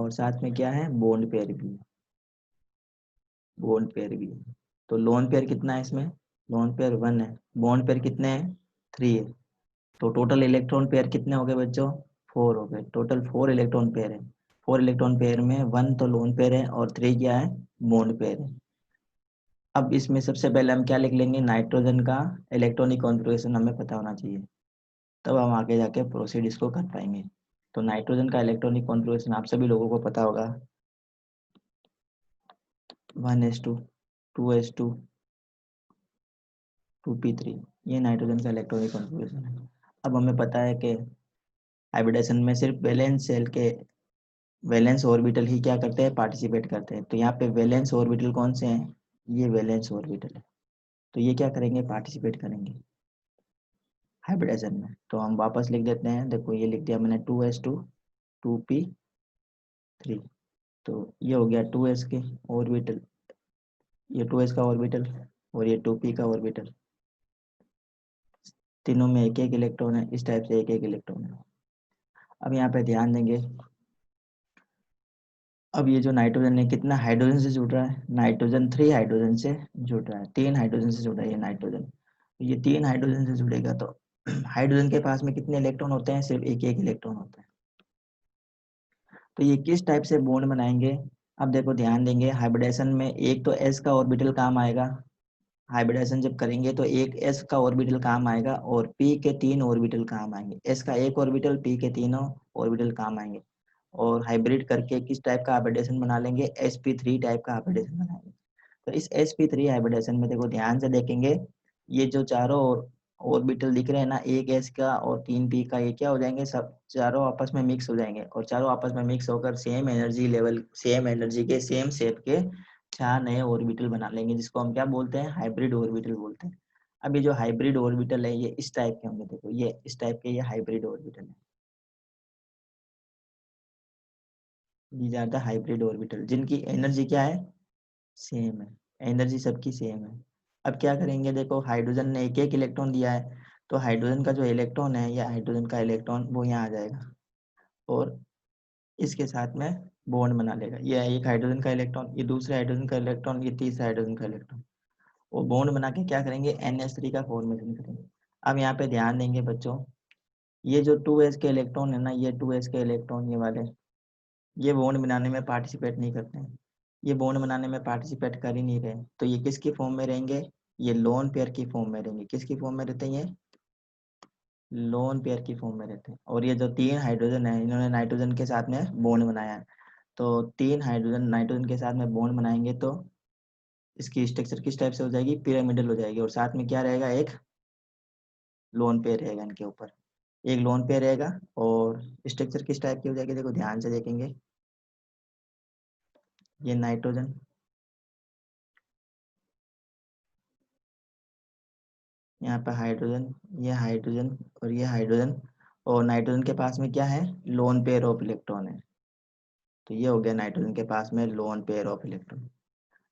और साथ में क्या है, बॉन्ड पेयर भी है, बॉन्ड पेयर भी है। तो लोन पेयर कितना है इसमें, लोन पेयर 1 है, बॉन्ड पेयर कितने हैं, 3 है। तो टोटल इलेक्ट्रॉन पेयर कितने हो गए बच्चों, 4 हो गए, टोटल 4 इलेक्ट्रॉन पेयर है। 4 इलेक्ट्रॉन पेयर में 1 तो लोन पेयर है और 3 क्या है, बॉन्ड पेयर है। अब इसमें सबसे पहले हम क्या लिख लेंगे, नाइट्रोजन का इलेक्ट्रॉनिक कॉन्फ़िगरेशन हमें पता होना चाहिए, तब हम आगे जाके प्रोसीड इसको कर पाएंगे। तो नाइट्रोजन का इलेक्ट्रॉनिक कॉन्फ़िगरेशन आप सभी लोगों को पता होगा, 1s2 2s2 2p3, ये नाइट्रोजन का इलेक्ट्रॉनिक कॉन्फ़िगरेशन है। अब हमें पता है कि हाइब्रिडेशन में सिर्फ वैलेंस शेल के वैलेंस ऑर्बिटल ही क्या करते हैं, पार्टिसिपेट करते हैं। तो यहाँ पे वैलेंस ऑर्बिटल कौन से हैं, ये वैलेंस ऑर्बिटल है, तो ये क्या करेंगे, पार्टिसिपेट करेंगे हाइब्रिडेशन में। तो हम वापस लिख देते हैं, देखो ये लिख दिया मैंने 2s2 2p3। तो ये हो गया 2s के ऑर्बिटल, ये 2s का ऑर्बिटल और ये 2p का ऑर्बिटल, तीनों में एक एक इलेक्ट्रॉन है, इस टाइप से एक एक इलेक्ट्रॉन है। अब यहाँ पे ध्यान देंगे, अब ये जो नाइट्रोजन है कितना हाइड्रोजन से जुड़ रहा है, नाइट्रोजन 3 हाइड्रोजन से जुड़ रहा है, 3 हाइड्रोजन से जुड़ रहा है ये नाइट्रोजन। ये 3 हाइड्रोजन से जुड़ेगा तो हाइड्रोजन के पास में कितने इलेक्ट्रॉन होते हैं, सिर्फ एक एक इलेक्ट्रॉन होता है। तो ये किस टाइप से बॉन्ड बनाएंगे, अब देखो ध्यान देंगे, हाइब्रिडेशन में एक तो s का ऑर्बिटल काम आएगा, हाइब्रिडेशन जब करेंगे तो एक s का ऑर्बिटल काम आएगा और p के 3 ऑर्बिटल काम आएंगे, s का एक ऑर्बिटल, p के तीनों ऑर्बिटल काम आएंगे। और हाइब्रिड करके किस टाइप का हाइब्रिडेशन बना लेंगे, sp3 टाइप का हाइब्रिडेशन बनाएंगे। तो इस sp3 हाइब्रिडेशन में देखो ध्यान से देखेंगे, ये जो चारों ऑर्बिटल दिख रहे हैं ना, एक s का और 3 p का, ये क्या हो जाएंगे, सब चारों आपस में मिक्स हो जाएंगे और चारों आपस में मिक्स होकर same energy level, same energy के, सेम शेप के 4 नए ऑर्बिटल बना लेंगे, जिसको हम क्या बोलते हैं, हाइब्रिड ऑर्बिटल बोलते हैं। अब ये जो हाइब्रिड ऑर्बिटल है ये इस टाइप के होंगे, देखो ये इस टाइप के, ये हाइब्रिड ऑर्बिटल है, ये ज्यादा हाइब्रिड ऑर्बिटल जिनकी एनर्जी क्या है, सेम है, एनर्जी सबकी सेम है। अब क्या करेंगे, देखो हाइड्रोजन ने एक एक इलेक्ट्रॉन दिया है, तो हाइड्रोजन का जो इलेक्ट्रॉन है या हाइड्रोजन का इलेक्ट्रॉन वो यहाँ आ जाएगा और इसके साथ में बॉन्ड बना लेगा, ये एक हाइड्रोजन का इलेक्ट्रॉन, ये दूसरे हाइड्रोजन का इलेक्ट्रॉन, ये तीसरा हाइड्रोजन का इलेक्ट्रॉन, वो बॉन्ड बना के क्या करेंगे, NH3 का फॉर्मेशन करेंगे। अब यहाँ पे ध्यान देंगे बच्चों, ये जो 2s के इलेक्ट्रॉन है ना, ये 2s के इलेक्ट्रॉन ये वाले, ये बॉन्ड बनाने में पार्टिसिपेट नहीं करते हैं, ये बॉन्ड बनाने में पार्टिसिपेट कर ही नहीं रहे, तो ये किसकी फॉर्म में रहेंगे, ये लोन पेयर की फॉर्म में रहेंगे। किसकी फॉर्म में रहते हैं, ये लोन पेयर की फॉर्म में रहते हैं। और ये जो 3 हाइड्रोजन है, इन्होंने नाइट्रोजन के साथ में बॉन्ड बनाया है, तो 3 हाइड्रोजन नाइट्रोजन के साथ में बॉन्ड बनाएंगे तो इसकी स्ट्रक्चर किस टाइप से हो जाएगी, पिरामिडल हो जाएगी। और साथ में क्या रहेगा, एक लोन पेयर रहेगा, इनके ऊपर एक लोन पेयर रहेगा। और स्ट्रक्चर किस टाइप की हो जाएगी, देखो ध्यान से देखेंगे, ये नाइट्रोजन, यहाँ पे हाइड्रोजन, ये हाइड्रोजन और ये हाइड्रोजन, और नाइट्रोजन के पास में क्या है, लोन पेयर ऑफ इलेक्ट्रॉन है, तो ये हो गया नाइट्रोजन के पास में लोन पेयर ऑफ इलेक्ट्रॉन।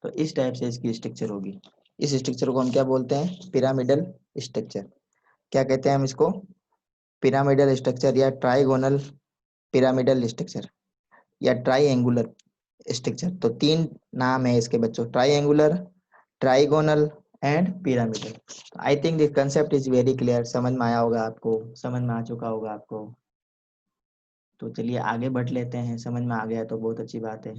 तो इस टाइप से इसकी स्ट्रक्चर होगी, इस स्ट्रक्चर को हम क्या बोलते हैं, पिरामिडल स्ट्रक्चर। क्या कहते हैं हम इसको, पिरामिडल स्ट्रक्चर या ट्राइगोनल पिरामिडल स्ट्रक्चर या ट्राइएंगुलर स्ट्रक्चर। तो 3 नाम है इसके बच्चों, triangular, trigonal and pyramidal. I think this concept is very clear, समझ में आया होगा आपको, समझ में आ चुका होगा आपको। तो चलिए आगे बढ़ लेते हैं, समझ में आ गया तो बहुत अच्छी बात है।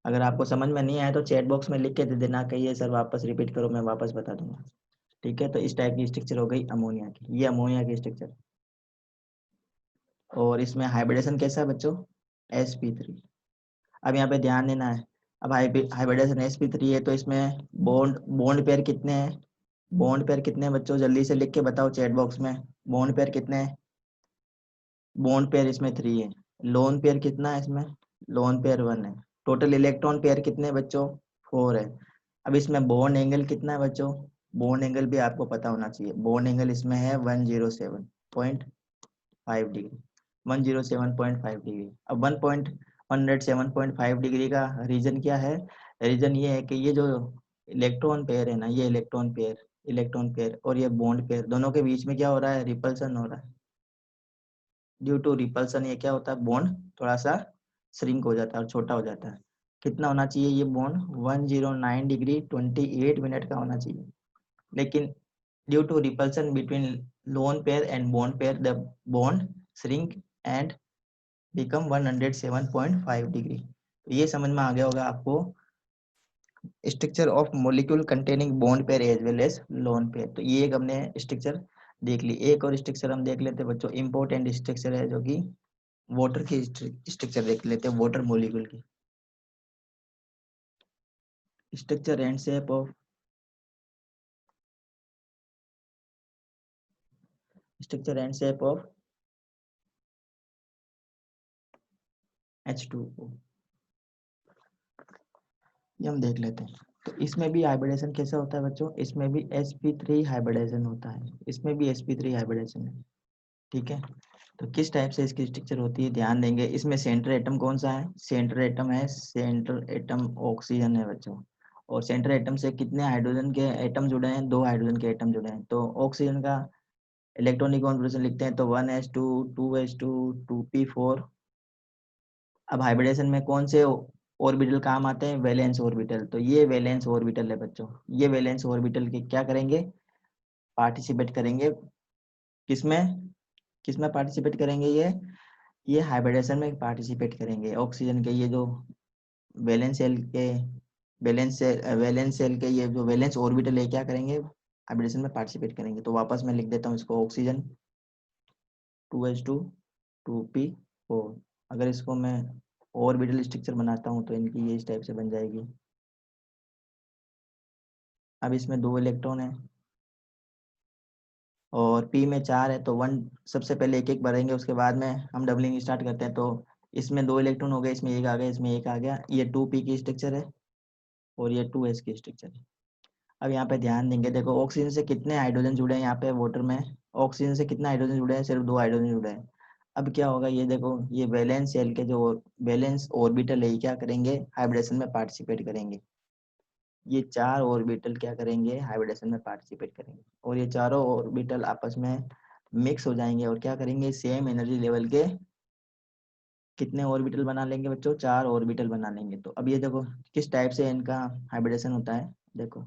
अगर आपको समझ में नहीं आया तो चैट बॉक्स में लिख के दे देना, कहिए सर वापस रिपीट करो, मैं वापस बता दूंगा। ठीक है, तो इस टाइप की स्ट्रक्चर हो गई अमोनिया की, ये अमोनिया की स्ट्रक्चर। और इसमें हाइब्रिडेशन कैसा है बच्चों, sp3। अब यहाँ पे ध्यान देना है, अब हाइब्रिडेशन sp3 है तो इसमें बॉन्ड बॉन्ड पेयर कितने हैं, बॉन्ड पेयर कितने हैं बच्चों, जल्दी से लिख के बताओ चैट बॉक्स में, बॉन्ड पेयर कितने हैं, बॉन्ड पेयर इसमें 3 है। लोन पेयर कितना है इसमें, लोन पेयर 1 है। टोटल इलेक्ट्रॉन पेयर कितने हैं बच्चों, 4 है। अब इसमें बॉन्ड एंगल कितना है बच्चों, बॉन्ड एंगल भी आपको पता होना चाहिए, बॉन्ड एंगल इसमें है 107.5 डिग्री, 107.5 डिग्री। अब 107.5 डिग्री का रीजन क्या है, रीजन ये है कि ये जो इलेक्ट्रॉन पेयर है ना, ये इलेक्ट्रॉन पेयर और ये बॉन्ड पेयर, दोनों के बीच में क्या हो रहा है, रिपल्सन हो रहा है। ड्यू टू रिपल्सन ये क्या होता है, बॉन्ड थोड़ा सा श्रिंक हो जाता है और छोटा हो जाता है। कितना होना चाहिए ये बॉन्ड? 109 डिग्री 28 मिनट का होना चाहिए। लेकिन due to repulsion between lone pair and bond pair the bond shrink and become 107.5 डिग्री। तो ये समझ में आ गया होगा आपको structure of molecule containing bond pair as well as lone pair. तो ये एक हमने स्ट्रक्चर देख ली। एक और स्ट्रक्चर हम देख लेते हैं बच्चों, इंपॉर्टेंट स्ट्रक्चर है जो कि वाटर की स्ट्रक्चर देख लेते हैं, वाटर मॉलिक्यूल की structure and shape of structure and shape of H2O, ये हम देख लेते हैं। तो इसमें भी हाइब्रिडेशन कैसा होता है बच्चों? इसमें भी sp3 हाइब्रिडेशन होता है, इसमें भी sp3 हाइब्रिडेशन है। ठीक है, तो किस टाइप से इसकी स्ट्रक्चर होती है ध्यान देंगे। इसमें सेंटर एटम कौन सा है? सेंटर एटम है, सेंटर एटम ऑक्सीजन है बच्चों। और सेंटर एटम से कितने हाइड्रोजन के एटम जुड़े हैं? 2 हाइड्रोजन के एटम जुड़े हैं। तो ऑक्सीजन का इलेक्ट्रॉनिक कॉन्फ़िगरेशन लिखते हैं तो 1s2 2s2 2p4। अब हाइब्रिडेशन में कौन से ऑर्बिटल काम आते हैं? Valence orbital. तो ये वैलेंस ऑर्बिटल है बच्चों। ये वैलेंस ऑर्बिटल के क्या करेंगे? पार्टिसिपेट करेंगे। किसमें किसमें पार्टिसिपेट करेंगे? ये हाइब्रिडेशन में पार्टिसिपेट करेंगे। ऑक्सीजन के ये जो वैलेंस सेल के वैलेंस सेल के ये जो वैलेंस ऑर्बिटल है क्या करेंगे? हाइब्रिडेशन में पार्टिसिपेट करेंगे। तो वापस मैं लिख देता हूँ इसको, ऑक्सीजन 2h2 2p4। अगर इसको मैं ऑर्बिटल स्ट्रक्चर बनाता हूँ तो इनकी ये इस टाइप से बन जाएगी। अब इसमें 2 इलेक्ट्रॉन है और p में 4 है, तो 1 सबसे पहले एक एक भरेंगे, उसके बाद में हम डबलिंग स्टार्ट करते हैं। तो इसमें 2 इलेक्ट्रॉन हो गए, इसमें एक आ गया, इसमें एक आ गया। ये 2p की स्ट्रक्चर है और ये 2s की स्ट्रक्चर है। अब यहाँ पे ध्यान देंगे, देखो ऑक्सीजन से कितने हाइड्रोजन जुड़े हैं यहाँ पे वाटर में? ऑक्सीजन से कितने हाइड्रोजन जुड़े हैं? सिर्फ 2 हाइड्रोजन जुड़े हैं। अब क्या होगा, ये देखो ये वैलेंस शेल के जो वैलेंस ऑर्बिटल है ये क्या करेंगे? हाइब्रिडेशन में पार्टिसिपेट करेंगे। ये 4 ऑर्बिटल क्या करेंगे? हाइब्रिडेशन में पार्टिसिपेट करेंगे और ये चारों ऑर्बिटल आपस में मिक्स हो जाएंगे और क्या करेंगे? सेम एनर्जी लेवल के कितने ऑर्बिटल बना लेंगे बच्चों? 4 ऑर्बिटल बना लेंगे। तो अब ये देखो किस टाइप से इनका हाइब्रिडेशन होता है। देखो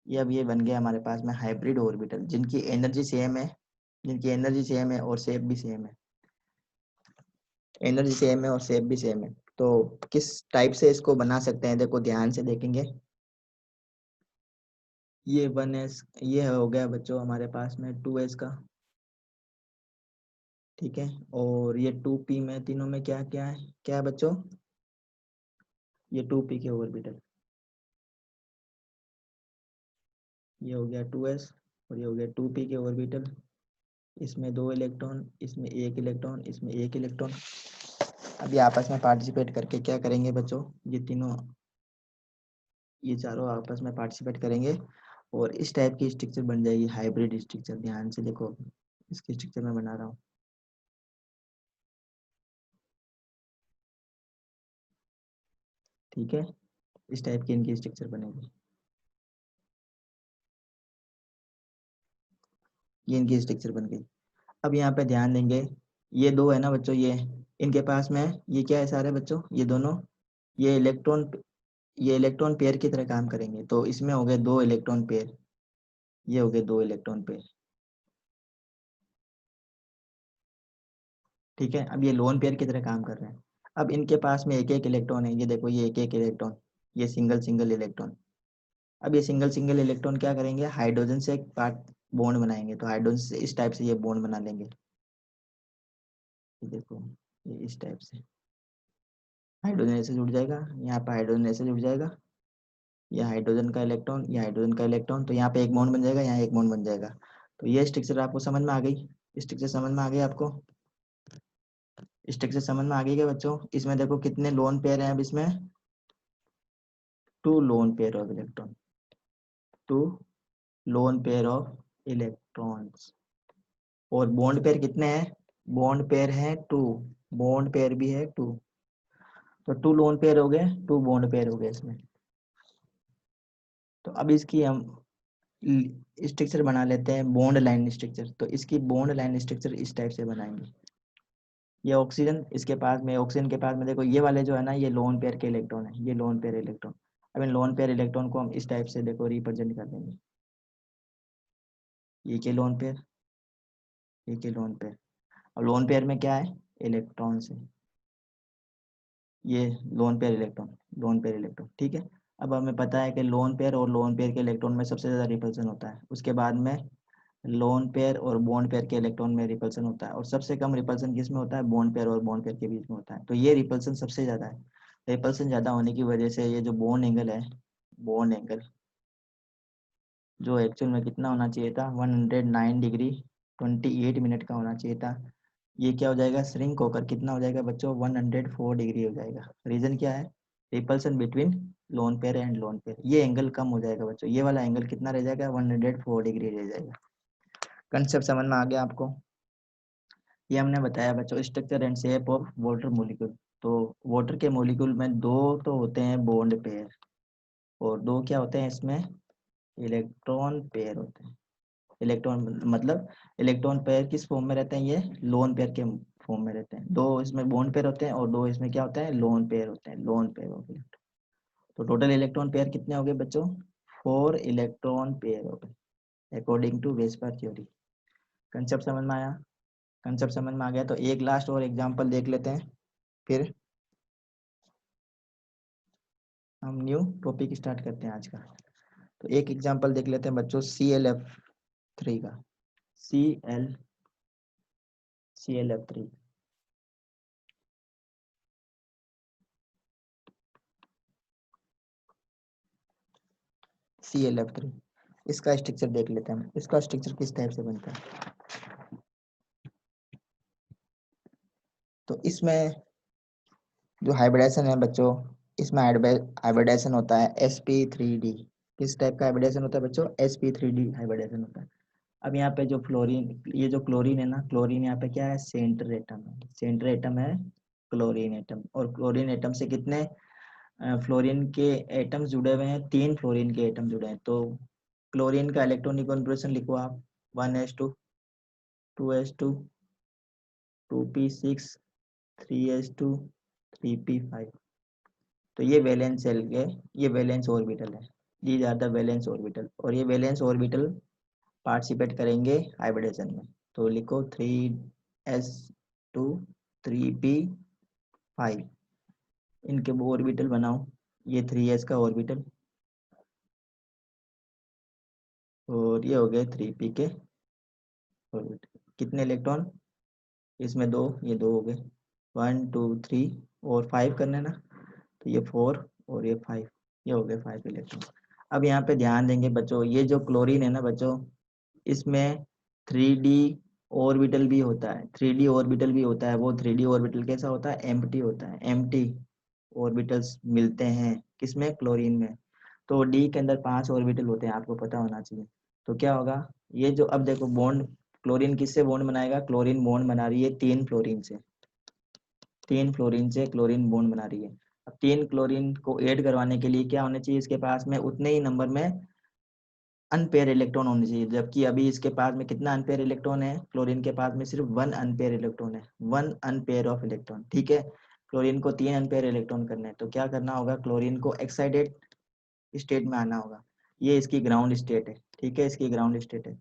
ये अब ये बन गया हमारे पास में हाइब्रिड ऑर्बिटल, जिनकी एनर्जी सेम है, और शेप भी सेम है। एनर्जी सेम है और शेप भी सेम है। तो किस टाइप से इसको बना सकते हैं? देखो ध्यान से देखेंगे, ये 1s ये हो गया बच्चों हमारे पास में 2s का। ठीक है, और ये 2p में तीनों में क्या क्या है? क्या है बच्चों? ये 2p के ऑर्बिटल। ये हो गया 2s और ये हो गया 2p के ऑर्बिटल। इसमें 2 इलेक्ट्रॉन, इसमें 1 इलेक्ट्रॉन, इसमें 1 इलेक्ट्रॉन। अभी आपस में पार्टिसिपेट करके क्या करेंगे बच्चों? ये तीनों ये चारों आपस में पार्टिसिपेट करेंगे और इस टाइप की स्ट्रक्चर बन जाएगी, हाइब्रिड स्ट्रक्चर। ध्यान से देखो, इसकी स्ट्रक्चर मैं बना रहा हूँ। ठीक है, इस टाइप की इनकी स्ट्रक्चर बनेगी। ये इनकी स्ट्रक्चर बन गई। अब यहाँ पे ध्यान देंगे, ये 2 है ना बच्चों, ये इनके पास में ये क्या है सारे बच्चों? ये दोनों ये इलेक्ट्रॉन पेयर की तरह काम करेंगे। तो इसमें हो गए 2 इलेक्ट्रॉन पेयर, ये हो गए 2 इलेक्ट्रॉन पेयर। ठीक है, अब ये लोन पेयर की तरह काम कर रहे हैं। अब इनके पास में एक एक इलेक्ट्रॉन है, ये देखो ये एक एक इलेक्ट्रॉन, ये सिंगल सिंगल इलेक्ट्रॉन। अब ये सिंगल सिंगल इलेक्ट्रॉन क्या करेंगे? हाइड्रोजन से एक पार्ट बॉन्ड बनाएंगे। तो हाइड्रोजन से इस टाइप से ये बॉन्ड बना लेंगे। ये देखो ये इस टाइप से हाइड्रोजन ऐसे जुड़ जाएगा, यहाँ पे हाइड्रोजन ऐसे जुड़ जाएगा, ये हाइड्रोजन का इलेक्ट्रॉन, ये हाइड्रोजन का इलेक्ट्रॉन। तो यहाँ पे एक बॉन्ड बन जाएगा, यहाँ एक बॉन्ड बन जाएगा। तो ये स्ट्रक्चर आपको समझ में आ गई? स्ट्रक्चर समझ में आ गई आपको? स्ट्रक्चर समझ में आ गई क्या बच्चों? इसमें देखो कितने लोन पेयर हैं। अब इसमें 2 loan pair of electron, 2 loan pair of electrons. और बॉन्ड पेयर कितने हैं? बॉन्ड पेयर है 2, बॉन्ड पेयर भी है 2। तो 2 लोन पेयर हो गए, 2 बॉन्ड पेयर हो गए इसमें। तो अब इसकी हम स्ट्रक्चर बना लेते हैं, बॉन्ड लाइन स्ट्रक्चर। तो इसकी बॉन्ड लाइन स्ट्रक्चर इस टाइप से बनाएंगे। ये ऑक्सीजन, इसके पास में ऑक्सीजन के पास में देखो ये वाले जो है ना, ये लोन पेयर के इलेक्ट्रॉन है, ये लोन पेयर इलेक्ट्रॉन। अब इन लोन पेयर इलेक्ट्रॉन को हम इस टाइप से देखो रिप्रेजेंट कर देंगे, ये के लोन पेयर, ये के लोन पेयर। और लोन पेयर में क्या है, इलेक्ट्रॉन्स है, ये lone pair electron, lone pair electron, ठीक है। अब हमें पता है कि लोन पेयर और लोन पेयर के इलेक्ट्रॉन में सबसे ज़्यादा रिपल्सन होता है, उसके बाद में लोन पेयर और बॉन्ड पेयर के इलेक्ट्रॉन में रिपल्सन होता है, और सबसे कम रिपल्सन किस में होता है, बॉन्ड पेयर और बॉन्ड पेयर के बीच में होता है। तो ये रिपल्सन सबसे ज़्यादा है। रिपल्सन ज़्यादा होने की वजह से ये जो बॉन्ड एंगल है, बॉन्ड एंगल जो एक्चुअल में कितना होना चाहिए था, 109 डिग्री 28 मिनट का होना चाहिए था, ये क्या हो जाएगा, श्रिंक होकर कितना हो जाएगा बच्चों, 104 डिग्री हो जाएगा। रीजन क्या है, repulsion between lone pair and lone pair, ये एंगल कम हो जाएगा बच्चों, ये वाला एंगल कितना रह जाएगा, 104 डिग्री रह जाएगा। कंसेप्ट समझ में आ गया आपको। ये हमने बताया बच्चों structure and shape of water molecule. तो वाटर के मॉलिक्यूल में दो तो होते हैं बॉन्ड पेयर, और दो क्या होते हैं इसमें, इलेक्ट्रॉन पेयर होते हैं। इलेक्ट्रॉन मतलब इलेक्ट्रॉन पेयर किस फॉर्म में रहते हैं, ये लोन पेयर के फॉर्म में रहते हैं। दो इसमें बॉन्ड पेयर होते हैं और दो इसमें क्या होता है, लोन पेयर होते हैं, लोन पेयर ऑफ इलेक्ट्रॉन। तो टोटल इलेक्ट्रॉन पेयर कितने हो गए बच्चों, 4 इलेक्ट्रॉन पेयर हो गए according to VSEPR theory. Concept समझ में आया, कंसेप्ट समझ में आ गया। तो एक लास्ट और एग्जांपल देख लेते हैं, फिर हम न्यू टॉपिक स्टार्ट करते हैं आज का। तो एक एग्जांपल देख लेते हैं बच्चों, ClF3 का, CL ClF3। ClF3 इसका स्ट्रक्चर देख लेते हैं, इसका स्ट्रक्चर किस टाइप से बनता है। तो इसमें जो हाइब्रिडेशन है बच्चों, इसमें हाइब्रिडेशन होता है sp3d। किस टाइप का हाइब्रिडेशन होता है बच्चों, sp3d हाइब्रिडेशन होता है। अब यहाँ पे जो फ्लोरीन, ये जो क्लोरीन है ना, क्लोरीन यहाँ पे क्या है, सेंटर एटम है, सेंटर एटम है क्लोरीन एटम। और क्लोरीन एटम से कितने फ्लोरीन के एटम्स जुड़े हुए हैं, 3 फ्लोरीन के एटम जुड़े हैं। तो क्लोरीन का इलेक्ट्रॉनिक कॉन्फ़िगरेशन लिखो आप, 1s2 2s2 2p6 3s2 3p5। तो ये वैलेंस सेल के, ये वैलेंस ऑर्बिटल है, these are the valence orbital, और ये वैलेंस ऑर्बिटल पार्टिसिपेट करेंगे हाइब्रिडेशन में। तो लिखो 3s2 3p5, इनके वो ऑर्बिटल बनाओ, ये 3s का ऑर्बिटल, और ये हो गए 3p के ऑर्बिटल। कितने इलेक्ट्रॉन, इसमें दो, ये दो हो गए, 1 2 3, और 5 करने ना, तो ये 4 और ये 5, ये हो गए 5 इलेक्ट्रॉन। अब यहाँ पे ध्यान देंगे बच्चों, ये जो क्लोरीन है ना बच्चों, इसमें 3D ऑर्बिटल भी होता है, 3D ऑर्बिटल भी होता है। वो 3D ऑर्बिटल कैसा होता है, एम्प्टी होता है, एम्प्टी ऑर्बिटल्स मिलते हैं किसमें, क्लोरीन में। तो डी के अंदर 5 ऑर्बिटल होते हैं, आपको पता होना चाहिए। तो क्या होगा, ये जो अब देखो बॉन्ड, क्लोरीन किससे बॉन्ड बनाएगा, क्लोरीन बॉन्ड बना रही है 3 फ्लोरीन से, 3 फ्लोरीन से क्लोरीन बॉन्ड बना रही है। अब 3 क्लोरीन को ऐड करवाने के लिए क्या होने चाहिए, इसके पास में उतने ही नंबर में अनपेयर इलेक्ट्रॉन होने चाहिए। जबकि अभी इसके पास में कितना अनपेयर इलेक्ट्रॉन है, क्लोरीन के पास में सिर्फ 1 अनपेयर इलेक्ट्रॉन है, 1 अनपेयर ऑफ इलेक्ट्रॉन, ठीक है। क्लोरीन को 3 अनपेयर इलेक्ट्रॉन करने हैं, तो क्या करना होगा, क्लोरीन को एक्साइटेड स्टेट में आना होगा। ये इसकी ग्राउंड स्टेट है, ठीक है, इसकी ग्राउंड स्टेट है।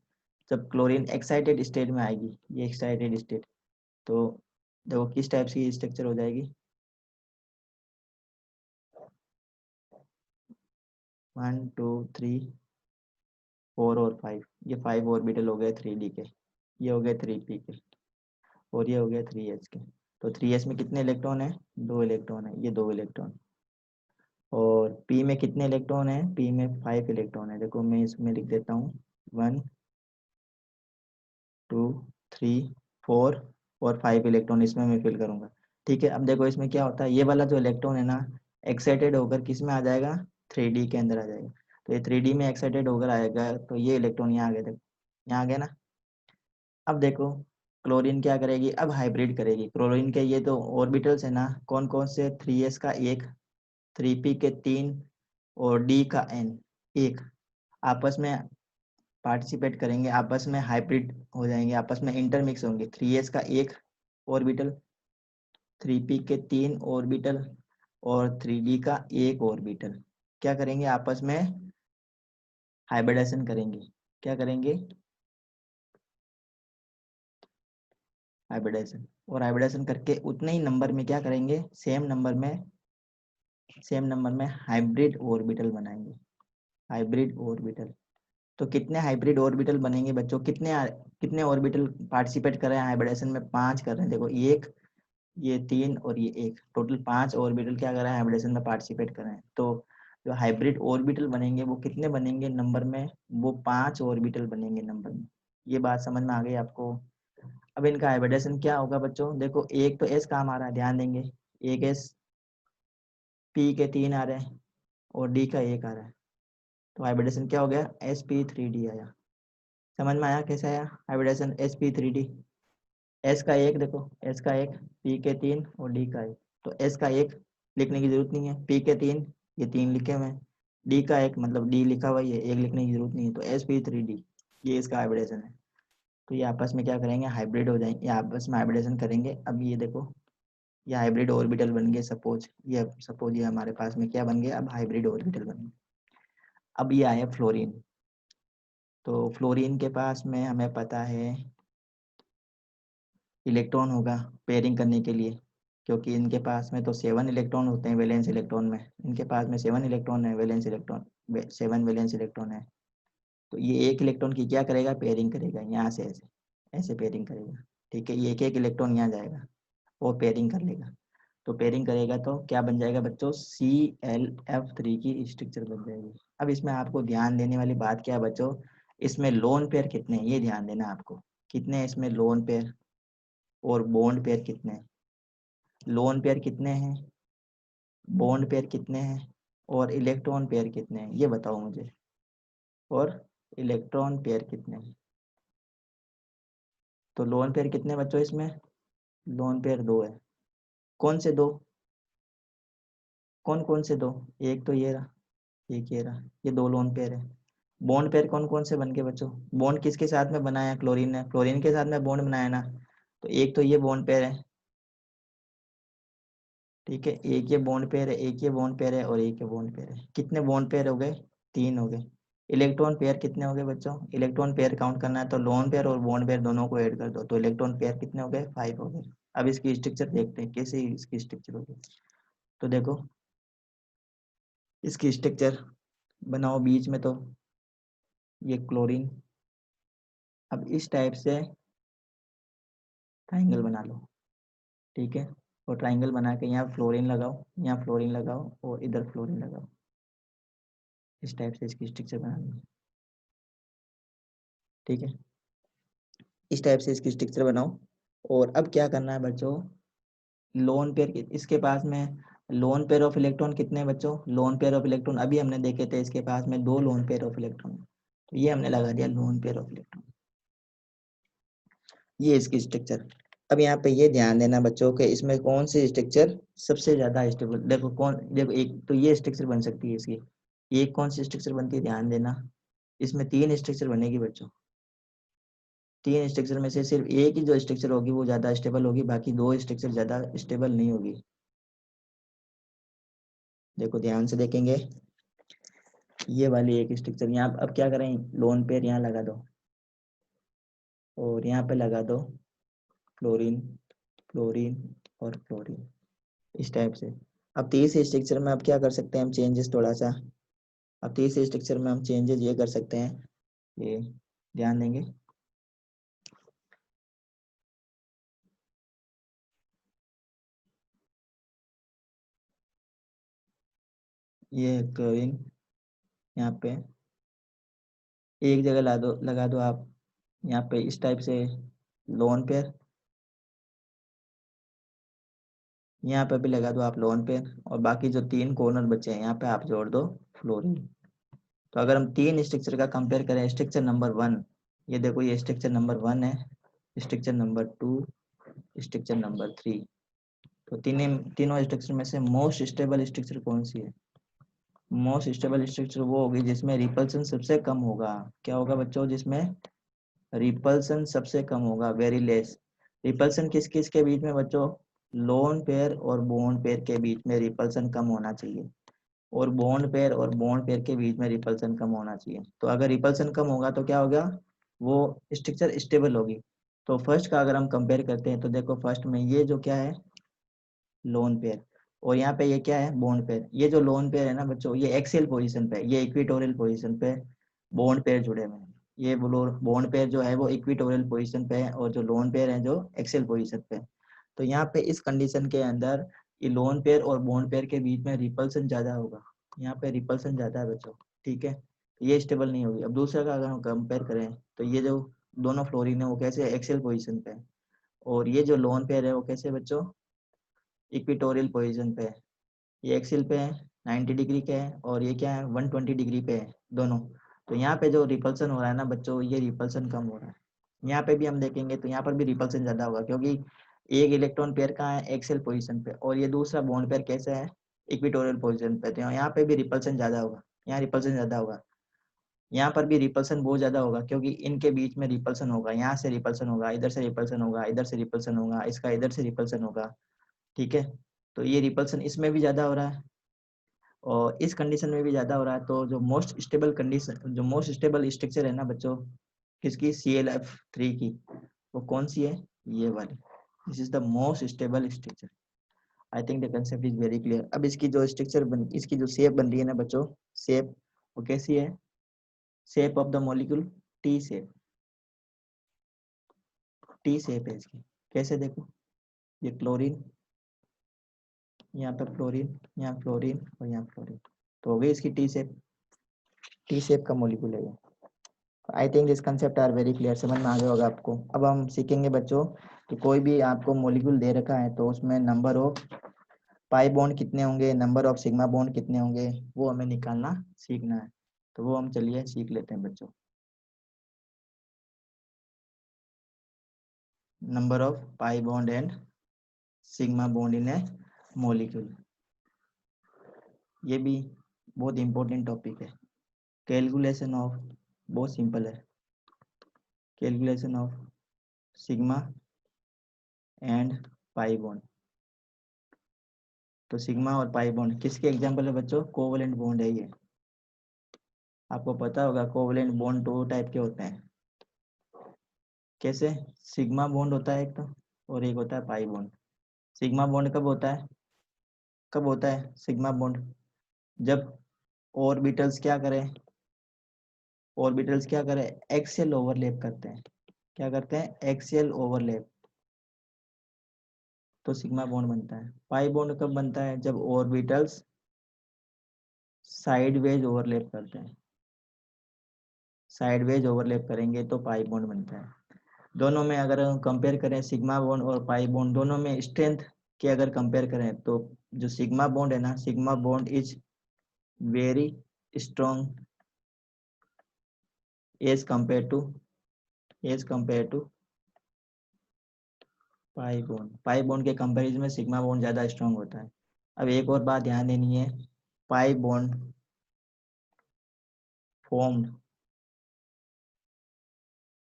जब क्लोरीन एक्साइटेड स्टेट में आएगी, ये एक्साइटेड स्टेट, तो देखो किस टाइप की स्ट्रक्चर हो जाएगी, 1 2 3 4 और 5, ये 5 ऑर्बिटल हो गए 3D के, ये हो गए 3p के, और ये हो गया 3s के। तो 3s में कितने इलेक्ट्रॉन है, 2 इलेक्ट्रॉन है, ये 2 इलेक्ट्रॉन। और p में कितने इलेक्ट्रॉन है, p में 5 इलेक्ट्रॉन है। देखो मैं इसमें लिख देता हूँ 1 2 3 4 और 5 इलेक्ट्रॉन इसमें मैं फिल करूंगा, ठीक है। अब देखो इसमें क्या होता है, ये वाला जो इलेक्ट्रॉन है ना, एक्साइटेड होकर किस में आ जाएगा, 3D के अंदर आ जाएगा। तो ये 3D में एक्साइटेड होकर आएगा, तो ये इलेक्ट्रॉन यहाँ आ गया, देखो यहाँ आ गया ना। अब देखो क्लोरीन क्या करेगी, अब हाइब्रिड करेगी। क्लोरीन के ये तो ऑर्बिटल्स है ना, कौन कौन से, 3s का एक, 3p के 3, और d का n एक, आपस में पार्टिसिपेट करेंगे, आपस में हाइब्रिड हो जाएंगे, आपस में इंटरमिक्स होंगे। 3s का एक ऑर्बिटल 3p के 3 ऑर्बिटल और 3d का एक ऑर्बिटल क्या करेंगे, आपस में हाइब्रिडेशन करेंगे। क्या करेंगे, हाइब्रिडेशन। और हाइब्रिडेशन करके उतने ही नंबर में क्या करेंगे, सेम नंबर में हाइब्रिड ऑर्बिटल बनाएंगे। Hybrid orbital. तो कितने हाइब्रिड ऑर्बिटल बनेंगे बच्चों, कितने ऑर्बिटल पार्टिसिपेट कर रहे हैं हाइब्रिडेशन में, 5 कर रहे हैं। देखो एक, ये 3 और ये एक, टोटल 5 ऑर्बिटल क्या कर रहे हैं, हाइब्रिडेशन में पार्टिसिपेट कर रहे हैं। तो जो हाइब्रिड ऑर्बिटल बनेंगे वो कितने बनेंगे नंबर में, वो 5 ऑर्बिटल बनेंगे नंबर में। ये बात समझ में आ गई आपको। अब इनका हाइब्रिडेशन क्या होगा बच्चों, देखो एक तो एस काम आ रहा है, ध्यान देंगे। एक एस, पी के 3 आ रहे हैं और डी का 1 आ रहा है। तो हाइब्रिडेशन क्या हो गया, sp3d आया। समझ में आया कैसे आया हाइब्रिडेशन sp3d। एस का एक, देखो एस का एक, पी के 3 और डी का 1। तो एस का एक लिखने की जरूरत नहीं है, पी के 3, ये 3 लिखे हुए हैं, डी का एक मतलब डी लिखा हुआ है, ये एक लिखने की जरूरत नहीं है। तो sp3d ये इसका हाइब्रिडेशन है। तो ये आपस में क्या करेंगे, हाइब्रिड हो जाएंगे, ये आपस में हाइब्रिडेशन करेंगे। अब ये देखो, ये हाइब्रिड ऑर्बिटल बन गए। सपोज ये हमारे पास में क्या बन गया, अब हाइब्रिड ऑर्बिटल बन गए। अब ये आया फ्लोरीन। तो फ्लोरीन के पास में हमें पता है इलेक्ट्रॉन होगा पेयरिंग करने के लिए, क्योंकि इनके पास में तो 7 इलेक्ट्रॉन होते हैं वैलेंस इलेक्ट्रॉन में। इनके पास में 7 इलेक्ट्रॉन है, वैलेंस इलेक्ट्रॉन 7 वैलेंस इलेक्ट्रॉन है। तो ये एक इलेक्ट्रॉन की क्या करेगा, पेयरिंग करेगा, यहाँ से ऐसे ऐसे पेयरिंग करेगा। ठीक है, ये एक एक इलेक्ट्रॉन यहाँ जाएगा और पेयरिंग कर लेगा। तो पेयरिंग करेगा तो क्या बन जाएगा बच्चों, ClF3 की स्ट्रक्चर बन जाएगी। अब इसमें आपको ध्यान देने वाली बात क्या है बच्चों, इसमें लोन पेयर कितने हैं ये ध्यान देना आपको। कितने हैं इसमें लोन पेयर और बॉन्ड पेयर कितने हैं। लोन पेयर कितने हैं, बॉन्ड पेयर कितने हैं और इलेक्ट्रॉन पेयर कितने हैं, ये बताओ मुझे। और इलेक्ट्रॉन पेयर कितने हैं। तो लोन पेयर कितने बच्चों इसमें, लोन पेयर 2 है। कौन से दो, कौन कौन से दो, एक तो ये रहा, एक ये रहा, ये 2 लोन पेयर है। बॉन्ड पेयर कौन कौन से बन के बच्चों, बॉन्ड किसके साथ में बनाया, क्लोरीन ने, क्लोरीन के साथ में बॉन्ड बनाया ना। तो एक तो ये बॉन्ड पेयर है, ठीक है, एक ये बॉन्ड पेयर है, एक ये बॉन्ड पेयर है और एक ये बॉन्ड पेयर है। कितने बॉन्ड पेयर हो गए, 3 हो गए। इलेक्ट्रॉन पेयर कितने हो गए बच्चों, इलेक्ट्रॉन पेयर काउंट करना है तो लोन पेयर और बॉन्ड पेयर दोनों को ऐड कर दो, तो इलेक्ट्रॉन पेयर कितने हो गए, 5 हो गए। अब इसकी स्ट्रक्चर देखते हैं कैसे इसकी स्ट्रक्चर होगी। तो देखो इसकी स्ट्रक्चर बनाओ, बीच में तो ये क्लोरीन। अब इस टाइप से ट्राइंगल बना लो, ठीक है। और ट्राइंगल बना के यहाँ फ्लोरीन लगाओ, यहाँ फ्लोरीन लगाओ और इधर फ्लोरीन लगाओ। इस टाइप से इसकी स्ट्रक्चर बनानी है, ठीक है। इस टाइप से इसकी स्ट्रक्चर बनाओ। और अब क्या करना है बच्चों, लोन पेयर इसके पास में लोन पेयर ऑफ इलेक्ट्रॉन कितने हैं बच्चों, लोन पेयर ऑफ इलेक्ट्रॉन अभी हमने देखे थे, इसके पास में 2 लोन पेयर ऑफ इलेक्ट्रॉन। तो ये हमने लगा दिया लोन पेयर ऑफ इलेक्ट्रॉन, ये इसकी स्ट्रक्चर। अब यहाँ पे ये ध्यान देना बच्चों के इसमें कौन सी स्ट्रक्चर सबसे ज्यादा स्टेबल, देखो कौन, देखो एक तो ये स्ट्रक्चर बन सकती है इसकी, एक कौन सी स्ट्रक्चर बनती है ध्यान देना। इसमें 3 स्ट्रक्चर बनेगी बच्चों, 3 स्ट्रक्चर में से सिर्फ एक ही जो स्ट्रक्चर होगी वो ज्यादा स्टेबल होगी, बाकी 2 स्ट्रक्चर ज्यादा स्टेबल नहीं होगी। देखो ध्यान से देखेंगे, ये वाली एक स्ट्रक्चर यहाँ, अब क्या करें, लोन पेयर यहाँ लगा दो और यहाँ पे लगा दो फ्लोरीन, फ्लोरीन और फ्लोरीन, इस टाइप से। अब तीसरे स्ट्रक्चर में अब क्या कर सकते हैं हम चेंजेस थोड़ा सा, अब तीसरे स्ट्रक्चर में हम चेंजेस ये कर सकते हैं, ये ध्यान देंगे। ये क्लोरीन यहाँ पे एक जगह लगा दो आप, यहाँ पे इस टाइप से लोन पेयर, यहाँ पे भी लगा दो आप लोन पेयर, और बाकी जो 3 कॉर्नर बचे हैं यहाँ पे आप जोड़ दो फ्लोरीन। तो अगर हम 3 स्ट्रक्चर का कंपेयर करें, स्ट्रक्चर नंबर 1, ये देखो ये स्ट्रक्चर नंबर 1 है, स्ट्रक्चर नंबर 2, स्ट्रक्चर नंबर 3। तो तीनों स्ट्रक्चर में से मोस्ट स्टेबल स्ट्रक्चर कौन सी है, मोस्ट स्टेबल स्ट्रक्चर वो होगी जिसमें रिपल्सन सबसे कम होगा। क्या होगा बच्चों, जिसमें रिपल्सन सबसे कम होगा, वेरी लेस। रिपल्सन किस किस के बीच में बच्चों, लोन पेयर और बॉन्ड पेयर के बीच में रिपल्सन कम होना चाहिए, और बॉन्ड पेयर और बॉन्ड पेयर के बीच में रिपल्सन कम होना चाहिए। तो अगर रिपल्सन कम होगा तो क्या होगा, वो स्ट्रक्चर स्टेबल होगी। तो फर्स्ट का अगर हम कंपेयर करते हैं तो देखो फर्स्ट में ये जो क्या है लोन पेयर, और यहाँ पे ये क्या है बॉन्ड पेयर। ये जो लोन पेयर है ना बच्चों, ये एक्सियल पोजीशन पे, ये इक्वेटोरियल पोजीशन पे बॉन्ड पेयर जुड़े हुए हैं। ये बॉन्ड पेयर जो है वो इक्वेटोरियल पोजीशन पे है, और जो लोन पेयर है जो एक्सियल पोजीशन पे है। तो यहाँ पे इस कंडीशन के अंदर ये लोन पेयर और बॉन्ड पेयर के बीच में रिपल्सन ज्यादा होगा, यहाँ पे रिपल्सन ज्यादा है बच्चों, ठीक है। ये स्टेबल नहीं होगी। अब दूसरा का अगर हम कंपेयर करें तो ये जो दोनों फ्लोरीन है वो कैसे एक्सियल पोजीशन पे है, और ये जो लोन पेयर है वो कैसे बच्चों इक्वेटोरियल पोजीशन पे है। ये एक्सिल पे है 90 डिग्री के है, और ये क्या है 120 डिग्री पे है दोनों। तो यहाँ पे जो रिपल्सन हो रहा है ना बच्चों, ये रिपल्सन कम हो रहा है। यहाँ पे भी हम देखेंगे तो यहाँ पर भी रिपल्सन ज्यादा होगा, क्योंकि एक इलेक्ट्रॉन पेयर कहाँ है एक्सेल पोजीशन पे, और ये दूसरा बॉन्ड पेयर कैसा है इक्वेटोरियल पोजीशन पे। तो यहाँ पे भी रिपल्सन ज्यादा होगा, यहाँ रिपल्सन ज्यादा होगा, यहाँ पर भी रिपल्सन बहुत ज्यादा होगा, क्योंकि इनके बीच में रिपल्सन होगा, यहाँ से रिपल्सन होगा, इधर से रिपल्सन होगा, इधर से रिपल्सन होगा, इसका इधर से रिपल्सन होगा, ठीक है। तो ये रिपल्सन इसमें भी ज्यादा हो रहा है और इस कंडीशन में भी ज्यादा हो रहा है। तो जो मोस्ट स्टेबल कंडीशन, जो मोस्ट स्टेबल स्ट्रक्चर है ना बच्चों किसकी, ClF3 की, वो कौन सी है, ये वाली। This is the most stable structure. I think the concept is very clear. अब इसकी जो स्ट्रक्चर बन, इसकी जो शेप बन रही है ना बच्चों, शेप वो कैसी है, shape of the molecule T shape, T shape है इसकी। कैसे देखो, ये क्लोरीन, यहाँ पर फ्लोरीन, यहाँ फ्लोरीन और यहाँ फ्लोरीन, तो हो गई इसकी टी शेप, टी शेप का मॉलिक्यूल है ये। I think this concept are very clear, समझ में आ गया होगा आपको। अब हम सीखेंगे बच्चों कि कोई भी आपको मॉलिक्यूल दे रखा है तो उसमें नंबर ऑफ पाई बॉन्ड कितने होंगे, नंबर ऑफ सिग्मा बॉन्ड कितने होंगे, वो हमें निकालना सीखना है। तो वो हम चलिए सीख लेते हैं बच्चों। Number of pi bond and sigma bond in A molecule, ये भी बहुत इंपॉर्टेंट टॉपिक है। कैलकुलेशन ऑफ, बहुत सिंपल है, calculation of sigma and pi bond. तो सिग्मा और पाई बॉन्ड किसके एग्जांपल है बच्चों, कोवलेंट बॉन्ड है ये। आपको पता होगा कोवलेंट बॉन्ड दो टाइप के होते हैं, कैसे, सिग्मा बॉन्ड होता है एक तो, और एक होता है पाई बॉन्ड। सिग्मा बॉन्ड कब होता है, कब होता है सिग्मा बॉन्ड, जब ऑर्बिटल्स क्या करें, ऑर्बिटल्स क्या करें एक्सियल ओवरलैप करते हैं, क्या करते हैं एक्सियल ओवरलैप, तो सिग्मा बॉन्ड बनता है। पाई बॉन्ड कब बनता है, जब ऑर्बिटल्स साइडवेज ओवरलैप करते हैं, साइडवेज ओवरलैप करेंगे तो पाई बॉन्ड बनता है। दोनों में अगर हम कंपेयर करें सिग्मा बॉन्ड और पाई बॉन्ड, दोनों में स्ट्रेंथ के अगर कंपेयर करें तो जो सिग्मा बॉन्ड है ना, sigma bond is very strong as compare to, as compare to pi bond. Pi bond के कंपैरिजन में सिग्मा बॉन्ड ज्यादा स्ट्रॉन्ग होता है। अब एक और बात ध्यान देनी है, pi bond formed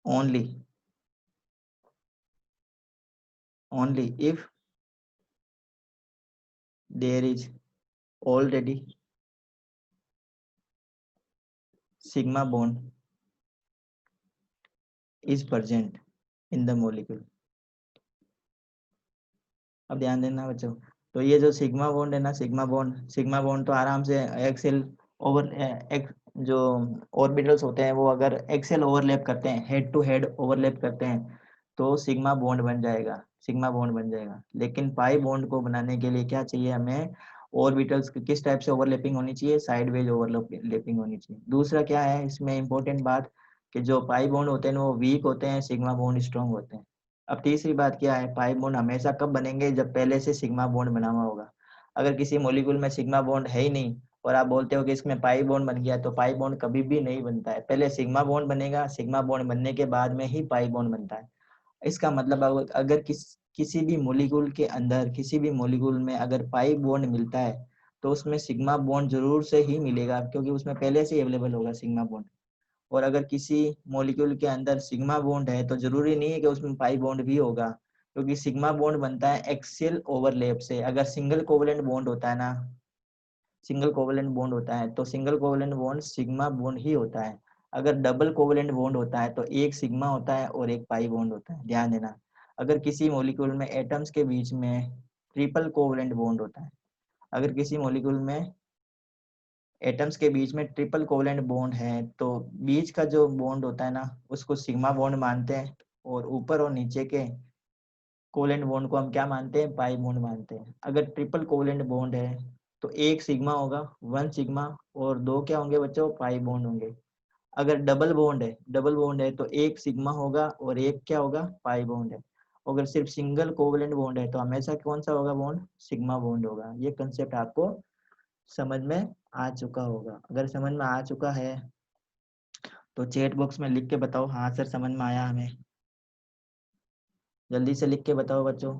only, only if there is already sigma bond is present in the molecule। अब ध्यान देना बच्चों, तो ये जो सिग्मा बॉन्ड है ना, सिग्मा बॉन्ड तो आराम से एक्सेल ओवर जो ऑर्बिटल्स होते हैं वो अगर एक्सेल ओवरलैप करते हैं, हेड टू हेड ओवरलैप करते हैं तो सिग्मा बॉन्ड बन जाएगा, सिग्मा बॉन्ड बन जाएगा। लेकिन पाई बॉन्ड को बनाने के लिए क्या चाहिए हमें, ऑर्बिटल्स किस टाइप से ओवरलैपिंग होनी चाहिए, साइडवेज ओवरलैपिंग होनी चाहिए। दूसरा क्या है इसमें इंपॉर्टेंट बात, कि जो पाई बॉन्ड होते हैं वो वीक होते हैं, सिग्मा बॉन्ड स्ट्रॉन्ग होते हैं। अब तीसरी बात क्या है, पाई बॉन्ड हमेशा कब बनेंगे, जब पहले से सिग्मा बॉन्ड बना हुआ होगा। अगर किसी मॉलिक्यूल में सिग्मा बॉन्ड है ही नहीं और आप बोलते हो कि इसमें पाई बॉन्ड बन गया, तो पाई बॉन्ड कभी भी नहीं बनता है। पहले सिग्मा बॉन्ड बनेगा, सिग्मा बॉन्ड बनने के बाद में ही पाई बॉन्ड बनता है। इसका मतलब अगर किसी भी मॉलिक्यूल के अंदर, किसी भी मॉलिक्यूल में अगर पाई बॉन्ड मिलता है तो उसमें सिग्मा बॉन्ड जरूर से ही मिलेगा, क्योंकि उसमें पहले से ही अवेलेबल होगा सिग्मा बॉन्ड। और अगर किसी मॉलिक्यूल के अंदर सिग्मा बॉन्ड है तो जरूरी नहीं है कि उसमें पाई बॉन्ड भी होगा। क्योंकि सिग्मा बॉन्ड बनता है एक्सियल ओवरलैप से। अगर सिंगल कोवलेंट बॉन्ड होता है ना, सिंगल कोवलेंट बॉन्ड होता है तो single covalent bond sigma bond ही होता है। अगर डबल कोवलेंट बॉन्ड होता है तो एक सिग्मा होता है और एक पाई बॉन्ड होता है, ध्यान देना। अगर किसी मॉलिक्यूल में एटम्स के बीच में ट्रिपल कोवलेंट बॉन्ड होता है, अगर किसी मॉलिक्यूल में एटम्स के बीच में ट्रिपल कोवलेंट बॉन्ड है तो बीच का जो बॉन्ड होता है ना उसको सिग्मा बॉन्ड मानते हैं, और ऊपर और नीचे के कोवलेंट बॉन्ड को हम क्या मानते हैं, पाई बॉन्ड मानते हैं। अगर ट्रिपल कोवलेंट बॉन्ड है तो एक सिग्मा होगा, वन सिग्मा, और दो क्या होंगे बच्चों, पाई बॉन्ड होंगे। अगर डबल बॉन्ड है तो एक सिग्मा होगा और एक क्या होगा, पाई बॉन्ड है। अगर सिर्फ सिंगल कोवलेंट बॉन्ड है तो हमेशा कौन सा होगा बॉन्ड, सिग्मा बॉन्ड होगा। ये कंसेप्ट आपको समझ में आ चुका होगा। अगर समझ में आ चुका है तो चैट बॉक्स में लिख के बताओ, हाँ सर समझ में आया हमें। जल्दी से लिख के बताओ बच्चों।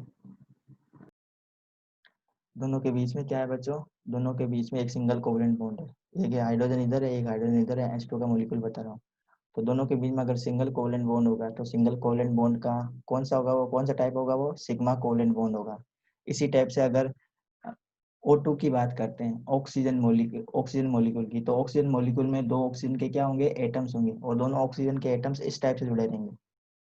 दोनों के बीच में क्या है बच्चों, दोनों के बीच में एक सिंगल कोवलेंट बॉन्ड है। एक हाइड्रोजन इधर है, एक हाइड्रोजन इधर है, H2 का मॉलिक्यूल बता रहा हूँ। तो दोनों के बीच में अगर सिंगल कोवलेंट बॉन्ड होगा तो सिंगल कोवलेंट बॉन्ड का कौन सा होगा, वो कौन सा टाइप होगा, वो सिग्मा कोवलेंट बॉन्ड होगा। इसी टाइप से अगर O2 की बात करते हैं, ऑक्सीजन मॉलिक्यूल की, तो ऑक्सीजन मॉलिक्यूल में दो ऑक्सीजन के क्या होंगे, एटम्स होंगे, और दोनों ऑक्सीजन के एटम्स इस टाइप से जुड़े रहेंगे।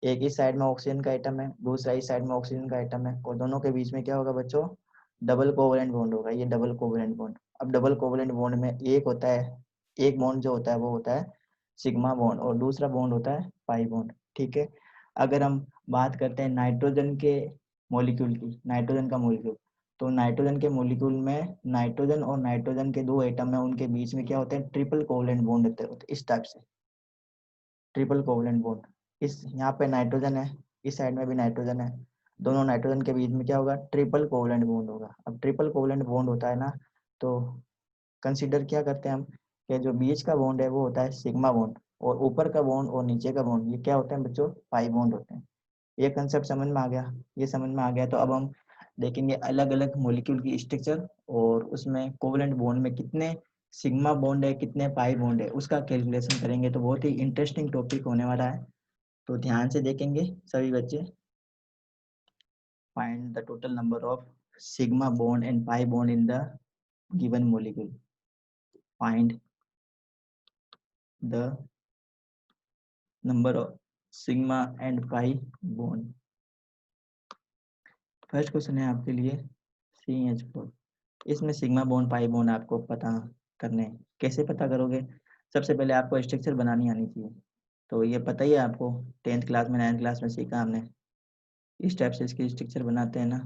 एक इस साइड में ऑक्सीजन का एटम है, दूसरा इस साइड में ऑक्सीजन का एटम है, और दोनों के बीच में क्या होगा बच्चों, डबल कोवलेंट बॉन्ड होगा। ये डबल कोवलेंट बॉन्ड। अब डबल कोवलेंट बॉन्ड में एक होता है, एक बॉन्ड जो होता है वो होता है सिग्मा बॉन्ड, और दूसरा बॉन्ड होता है पाई बॉन्ड, ठीक है। अगर हम बात करते हैं नाइट्रोजन के मॉलिक्यूल की, नाइट्रोजन का मॉलिक्यूल, तो नाइट्रोजन के मॉलिक्यूल में नाइट्रोजन और नाइट्रोजन के दो एटम है, उनके बीच में क्या होते हैं, ट्रिपल कोवलेंट बॉन्ड होते हैं इस टाइप से, ट्रिपल कोवलेंट बॉन्ड। इस यहाँ पे नाइट्रोजन है, इस साइड में भी नाइट्रोजन है, दोनों नाइट्रोजन के बीच में क्या होगा, ट्रिपल कोवलेंट बॉन्ड होगा। अब ट्रिपल कोवलेंट बॉन्ड होता है ना, तो कंसीडर क्या करते हैं हम, कि जो बीच का बॉन्ड है वो होता है सिग्मा बॉन्ड, और ऊपर का बॉन्ड और नीचे का बॉन्ड ये क्या होते हैं बच्चों, पाई बॉन्ड होते हैं। ये कंसेप्ट समझ में आ गया, ये समझ में आ गया। तो अब हम देखेंगे अलग अलग मॉलिक्यूल की स्ट्रक्चर, और उसमें कोवलेंट बॉन्ड में कितने सिग्मा बॉन्ड है, कितने पाई बॉन्ड है, उसका कैलकुलेशन करेंगे। तो बहुत ही इंटरेस्टिंग टॉपिक होने वाला है, तो ध्यान से देखेंगे सभी बच्चे। Find the total number of sigma bond and pi bond in the given molecule. Find the number of sigma and pi bond. First question है आपके लिए CH4। इसमें सिग्मा बॉन्ड पाई बॉन्ड आपको पता करने हैं। कैसे पता करोगे, सबसे पहले आपको स्ट्रक्चर बनानी आनी चाहिए। तो ये पता ही है आपको, 10th क्लास में 9th क्लास में सीखा हमने। इस टाइप से इसकी स्ट्रक्चर बनाते हैं ना।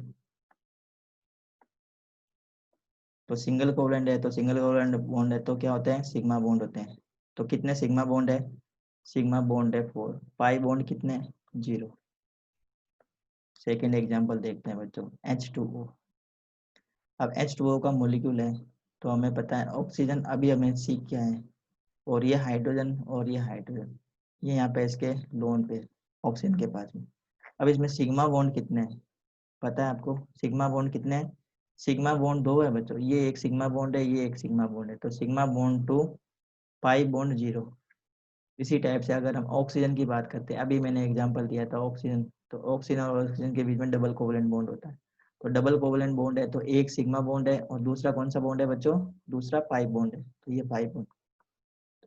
तो सिंगल कोवलेंट है तो सिंगल कोवलेंट बॉन्ड है तो क्या होते हैं, सिग्मा बॉन्ड होते हैं। तो कितने सिग्मा बॉन्ड है, सिग्मा बॉन्ड है 4, पाई बॉन्ड कितने, 0। सेकेंड एग्जाम्पल देखते हैं बच्चों, H2O। अब H2O का मोलिक्यूल है, तो हमें पता है ऑक्सीजन अभी हमें सीख के आए हैं, और ये हाइड्रोजन और ये हाइड्रोजन, ये यहाँ पे इसके लोन पे ऑक्सीजन के पास में। अब इसमें सिग्मा बॉन्ड कितने हैं, पता है आपको, सिग्मा बॉन्ड कितने हैं, सिग्मा बॉन्ड दो है बच्चों, ये एक सिग्मा बॉन्ड है, ये एक सिग्मा बॉन्ड है, तो सिग्मा बॉन्ड 2, पाई बॉन्ड 0। इसी टाइप से अगर हम ऑक्सीजन की बात करते हैं, अभी मैंने एग्जांपल दिया था ऑक्सीजन, तो ऑक्सीजन और ऑक्सीजन के बीच में डबल कोवलेंट बॉन्ड होता है। तो डबल कोवलेंट बॉन्ड है तो एक सिग्मा बॉन्ड है और दूसरा कौन सा बॉन्ड है बच्चों, दूसरा पाई बॉन्ड है, तो ये पाई बॉन्ड।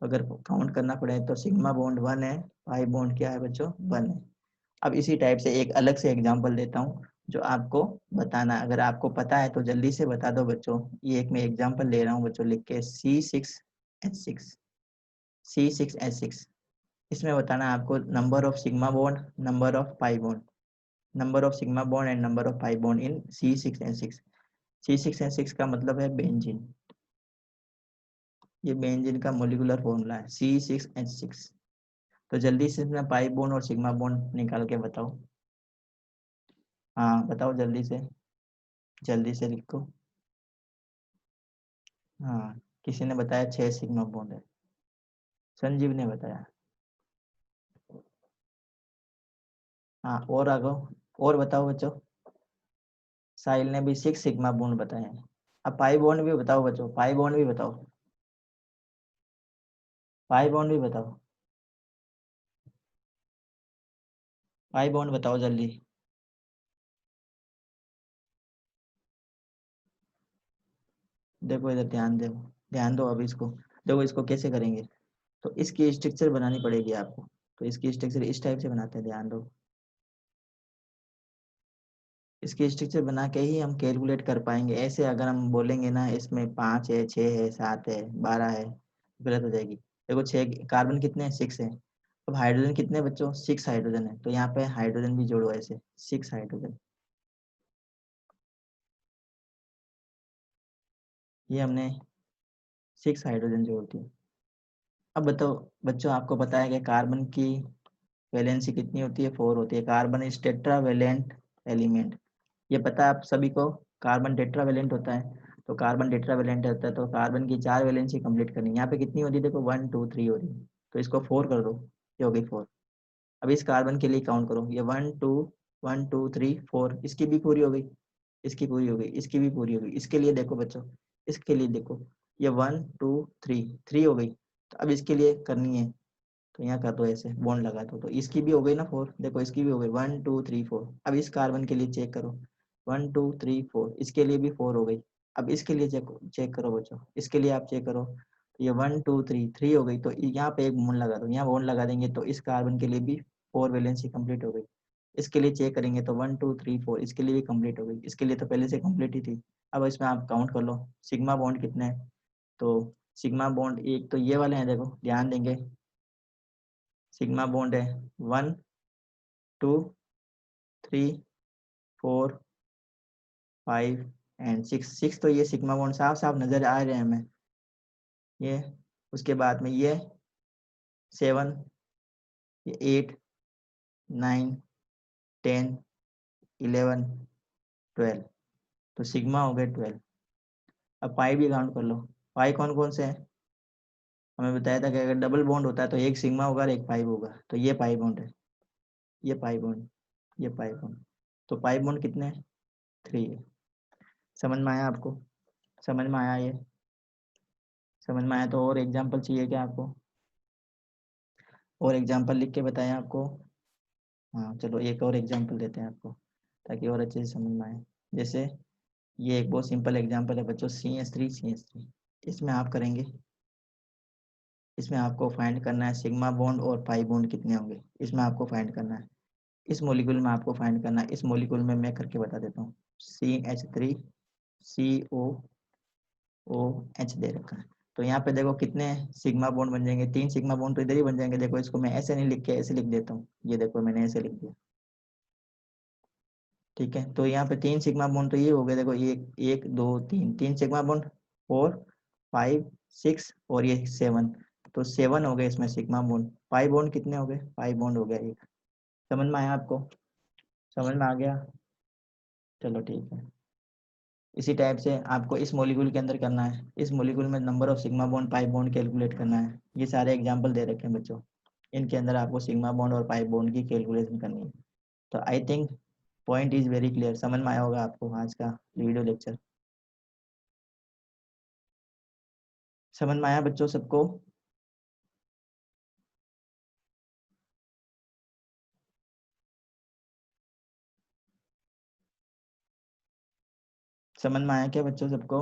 तो अगर काउंट करना पड़े तो सिग्मा बॉन्ड 1 है, पाई बॉन्ड क्या है बच्चों, 1 है। अब इसी टाइप से एक अलग से एग्जांपल देता हूँ जो आपको बताना है। अगर आपको पता है तो जल्दी से बता दो बच्चों। ये एक मैं एग्जांपल ले रहा हूँ बच्चों, लिख के C6H6, C6H6। इसमें बताना है आपको number of sigma bond, number of pi bond, number of sigma bond and number of pi bond in C6H6। C6H6 का मतलब है बेंजीन। ये बेंजीन का मोलिकुलर फॉर्मूला है C6H6। तो जल्दी से इसमें पाई बॉन्ड और सिग्मा बॉन्ड निकाल के बताओ। हाँ बताओ जल्दी से, जल्दी से लिखो। हाँ, किसी ने बताया 6 सिग्मा बॉन्ड है, संजीव ने बताया। हाँ और आगो, और बताओ बच्चों। साहिल ने भी 6 सिग्मा बॉन्ड बताए हैं। अब पाई बॉन्ड भी बताओ बच्चों, पाई बॉन्ड भी बताओ, पाई बॉन्ड भी बताओ, पाई बॉन्ड बताओ जल्दी। देखो इधर ध्यान दो, ध्यान दो। अब इसको देखो, इसको कैसे करेंगे, तो इसकी स्ट्रक्चर बनानी पड़ेगी आपको। तो इसकी स्ट्रक्चर इस टाइप से बनाते हैं, ध्यान दो। इसकी स्ट्रक्चर बना के ही हम कैलकुलेट कर पाएंगे। ऐसे अगर हम बोलेंगे ना इसमें 5 है, 6 है, 7 है, 12 है, गलत हो जाएगी। देखो 6 कार्बन कितने हैं, 6 है। अब हाइड्रोजन कितने हैं बच्चों, 6 हाइड्रोजन है, तो यहाँ पे हाइड्रोजन भी जोड़ो ऐसे, 6 हाइड्रोजन। ये हमने 6 हाइड्रोजन जोड़ दिए। अब बताओ बच्चों, आपको पता है कि कार्बन की वैलेंसी कितनी होती है, 4 होती है। कार्बन इज टेट्रावेलेंट एलिमेंट, ये पता है आप सभी को। कार्बन टेट्रावेलेंट होता है, तो कार्बन टेट्रावेलेंट होता है तो कार्बन की 4 वैलेंसी कंप्लीट करनी है। यहाँ पे कितनी होती है, देखो 1 2 3 हो रही है, तो इसको 4 कर दो, ये हो गई 4। अब इस कार्बन के लिए काउंट करो, ये 1 2 1 2 3 4, इसकी भी पूरी हो गई, इसकी पूरी हो गई, इसकी भी पूरी हो गई। इसके लिए देखो बच्चों, इसके लिए देखो, ये 1 2 3 हो गई। तो अब इसके लिए करनी है, तो यहाँ कर दो ऐसे, बॉन्ड लगा दो, तो इसकी भी हो गई ना 4, देखो इसकी भी हो गई 1 2 3 4। अब इस कार्बन के लिए चेक करो, 1 2 3 4, इसके लिए भी 4 हो गई। अब इसके लिए चेक चेक करो बच्चों, इसके लिए आप चेक करो, तो ये 1 2 3 3 हो गई, तो यहाँ पे एक बॉन्ड लगा दो, यहाँ बॉन्ड लगा देंगे तो इस कार्बन के लिए भी 4 वैलेंसी कंप्लीट हो गई। इसके लिए चेक करेंगे तो 1 2 3 4, इसके लिए भी कंप्लीट हो गई, इसके लिए तो पहले से कंप्लीट ही थी। अब इसमें आप काउंट कर लो सिग्मा बॉन्ड कितने हैं, तो सिग्मा बॉन्ड एक तो ये वाले हैं, देखो ध्यान देंगे, सिग्मा बॉन्ड है 1 2 3 4 5 एंड 6, 6 तो ये सिग्मा बॉन्ड साफ साफ नजर आ रहे हैं हमें ये। उसके बाद में ये 7, ये 8 9 10 11 12, तो सिग्मा हो गए 12। अब पाई भी काउंट कर लो, पाई कौन कौन से हैं, हमें बताया था कि अगर डबल बॉन्ड होता है तो एक सिग्मा होगा और एक पाई होगा, तो ये पाई बॉन्ड है, ये पाई बॉन्ड, ये पाई बॉन्ड। तो पाई बॉन्ड कितने हैं, 3 है। समझ में आया आपको, समझ में आया ये, समझ में आया तो और एग्जाम्पल चाहिए क्या आपको, और एग्जाम्पल लिख के बताएं आपको। हाँ चलो एक और एग्जाम्पल देते हैं आपको, ताकि और अच्छे से समझ में आए। जैसे ये एक बहुत सिंपल एग्जाम्पल है बच्चों, CH3 इसमें आप करेंगे, इसमें आपको फाइंड करना है सिग्मा बॉन्ड और पाई बॉन्ड कितने होंगे, इसमें आपको फाइंड करना है। इस मॉलिक्यूल में आपको फाइंड करना है, इस मॉलिक्यूल में मैं करके बता देता हूँ। CH3COOH दे रखा है, तो यहाँ पे देखो कितने सिग्मा बॉन्ड बन जाएंगे, 3 सिग्मा बॉन्ड तो इधर ही बन जाएंगे। देखो इसको मैं ऐसे नहीं लिख के ऐसे लिख देता हूँ, ये देखो मैंने ऐसे लिख दिया, ठीक है। तो यहाँ पे 3 सिग्मा बॉन्ड तो ये हो गए, देखो एक एक दो तीन, 3 सिग्मा बॉन्ड, 4 5 6 और ये 7, तो 7 हो गए इसमें सिग्मा बॉन्ड। पाई बॉन्ड कितने हो गए, पाई बॉन्ड हो गया एक। समझ में आया आपको, समझ में आ गया, चलो ठीक है। इसी टाइप से आपको इस मॉलिक्यूल के अंदर करना है, इस मॉलिक्यूल में number of sigma bond pi bond calculate करना है। ये सारे एग्जांपल दे रखे हैं बच्चों, इनके अंदर आपको सिग्मा बॉन्ड और पाई बॉन्ड की कैलकुलेशन करनी है। तो I think point is very clear, समझ में आया होगा आपको आज का वीडियो लेक्चर, समझ में आया बच्चों सबको। समझ में आया क्या बच्चों सबको।